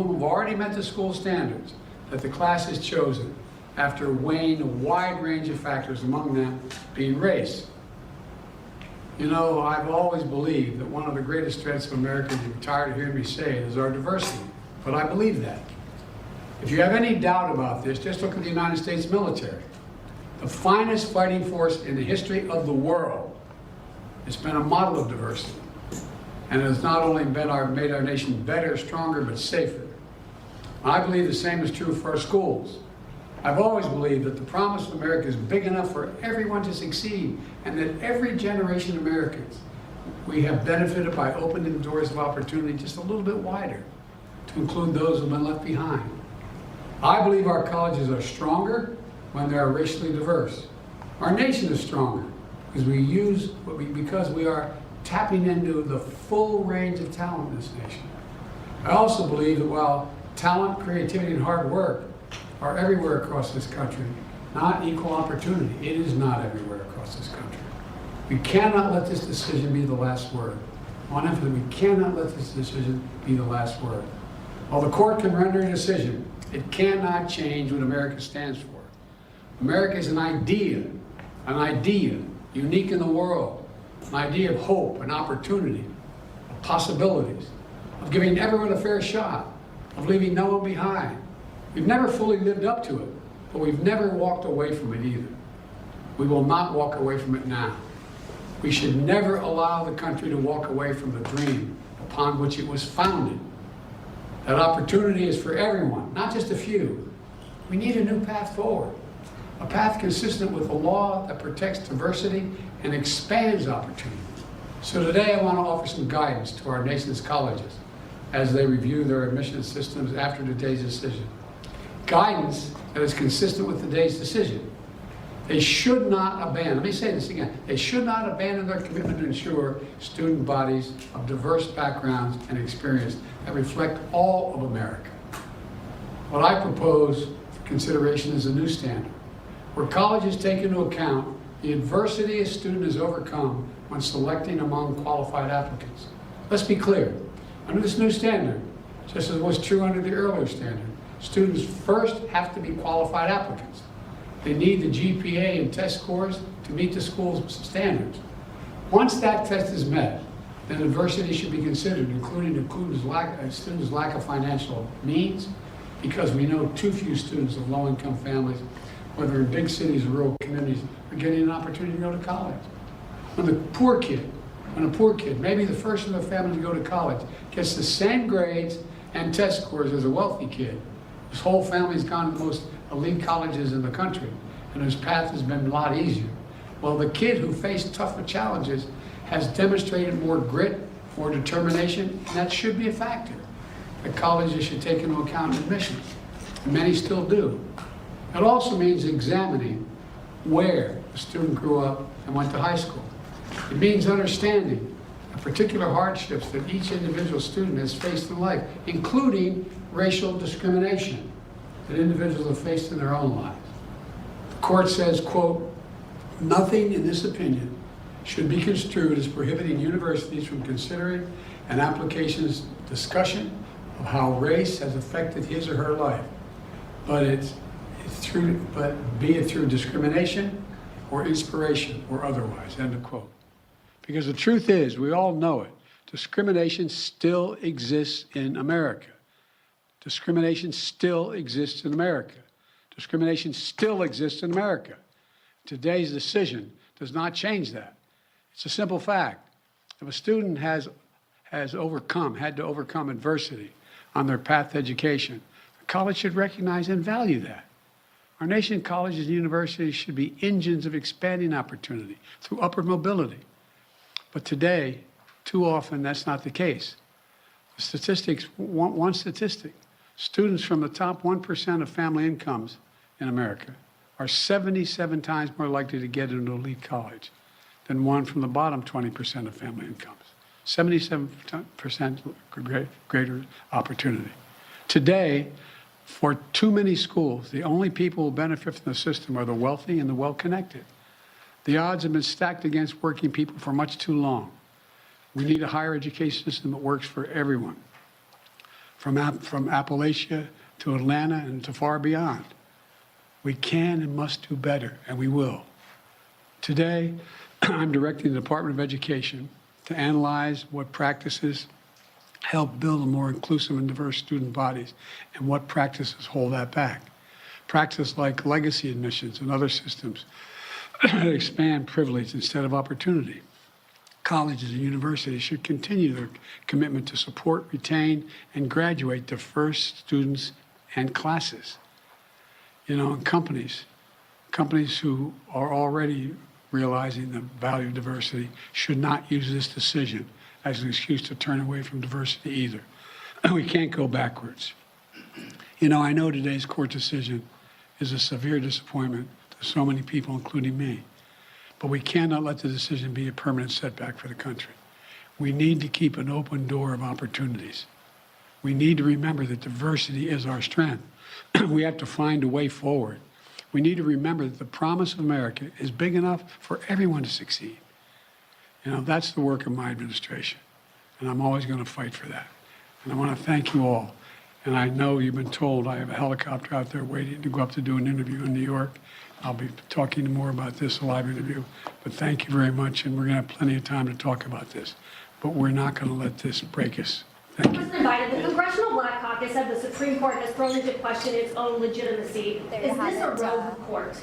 whom have already met the school standards that the class has chosen after weighing a wide range of factors, among them being race. You know, I've always believed that one of the greatest threats of America, you're tired of hearing me say it, is our diversity. But I believe that. If you have any doubt about this, just look at the United States military. The finest fighting force in the history of the world. It's been a model of diversity. And it has not only made our nation better, stronger, but safer. I believe the same is true for our schools. I've always believed that the promise of America is big enough for everyone to succeed, and that every generation of Americans, we have benefited by opening the doors of opportunity just a little bit wider to include those who have been left behind. I believe our colleges are stronger when they are racially diverse. Our nation is stronger because we are tapping into the full range of talent in this nation. I also believe that while talent, creativity, and hard work are everywhere across this country, not equal opportunity. It is not everywhere across this country. We cannot let this decision be the last word. I want to emphasize, we cannot let this decision be the last word. While the court can render a decision, it cannot change what America stands for. America is an idea unique in the world, an idea of hope and opportunity, of possibilities, of giving everyone a fair shot, of leaving no one behind. We've never fully lived up to it, but we've never walked away from it either. We will not walk away from it now. We should never allow the country to walk away from the dream upon which it was founded. That opportunity is for everyone, not just a few. We need a new path forward, a path consistent with a law that protects diversity and expands opportunity. So today I want to offer some guidance to our nation's colleges as they review their admission systems after today's decision. Guidance that is consistent with today's decision. They should not abandon, let me say this again, they should not abandon their commitment to ensure student bodies of diverse backgrounds and experience that reflect all of America. What I propose for consideration is a new standard, where colleges take into account the adversity a student has overcome when selecting among qualified applicants. Let's be clear, under this new standard, just as was true under the earlier standard, students first have to be qualified applicants. They need the GPA and test scores to meet the school's standards. Once that test is met, then adversity should be considered, including a student's lack of financial means, because we know too few students of low-income families, whether in big cities or rural communities, are getting an opportunity to go to college. When a poor kid, maybe the first in their family to go to college, gets the same grades and test scores as a wealthy kid, his whole family's gone to the most elite colleges in the country, and his path has been a lot easier. Well, the kid who faced tougher challenges has demonstrated more grit, more determination, and that should be a factor that colleges should take into account in admissions. Many still do. It also means examining where the student grew up and went to high school. It means understanding the particular hardships that each individual student has faced in life, including racial discrimination that individuals have faced in their own lives. The court says, quote, nothing in this opinion should be construed as prohibiting universities from considering an application's discussion of how race has affected his or her life, be it through discrimination or inspiration or otherwise, end of quote. Because the truth is, we all know it, discrimination still exists in America. Discrimination still exists in America. Discrimination still exists in America. Today's decision does not change that. It's a simple fact. If a student had to overcome adversity on their path to education, the college should recognize and value that. Our nation's colleges and universities should be engines of expanding opportunity through upward mobility. But today, too often, that's not the case. The statistics, one statistic, students from the top 1% of family incomes in America are 77 times more likely to get into an elite college than one from the bottom 20% of family incomes. 77% greater opportunity. Today, for too many schools, the only people who benefit from the system are the wealthy and the well-connected. The odds have been stacked against working people for much too long. We need a higher education system that works for everyone. from Appalachia to Atlanta and to far beyond. We can and must do better, and we will. Today, I'm directing the Department of Education to analyze what practices help build a more inclusive and diverse student bodies and what practices hold that back. Practices like legacy admissions and other systems that expand privilege instead of opportunity. Colleges and universities should continue their commitment to support, retain, and graduate diverse students and classes. You know, and companies who are already realizing the value of diversity should not use this decision as an excuse to turn away from diversity either. We can't go backwards. You know, I know today's court decision is a severe disappointment to so many people, including me. But we cannot let the decision be a permanent setback for the country. We need to keep an open door of opportunities. We need to remember that diversity is our strength. We have to find a way forward. We need to remember that the promise of America is big enough for everyone to succeed. You know, that's the work of my administration, and I'm always going to fight for that. And I want to thank you all. And I know you've been told I have a helicopter out there waiting to go up to do an interview in New York. I'll be talking more about this, a live interview. But thank you very much, and we're going to have plenty of time to talk about this. But we're not going to let this break us. Thank you. President Biden, the Congressional Black Caucus said the Supreme Court has thrown into question its own legitimacy. Is this a rogue court?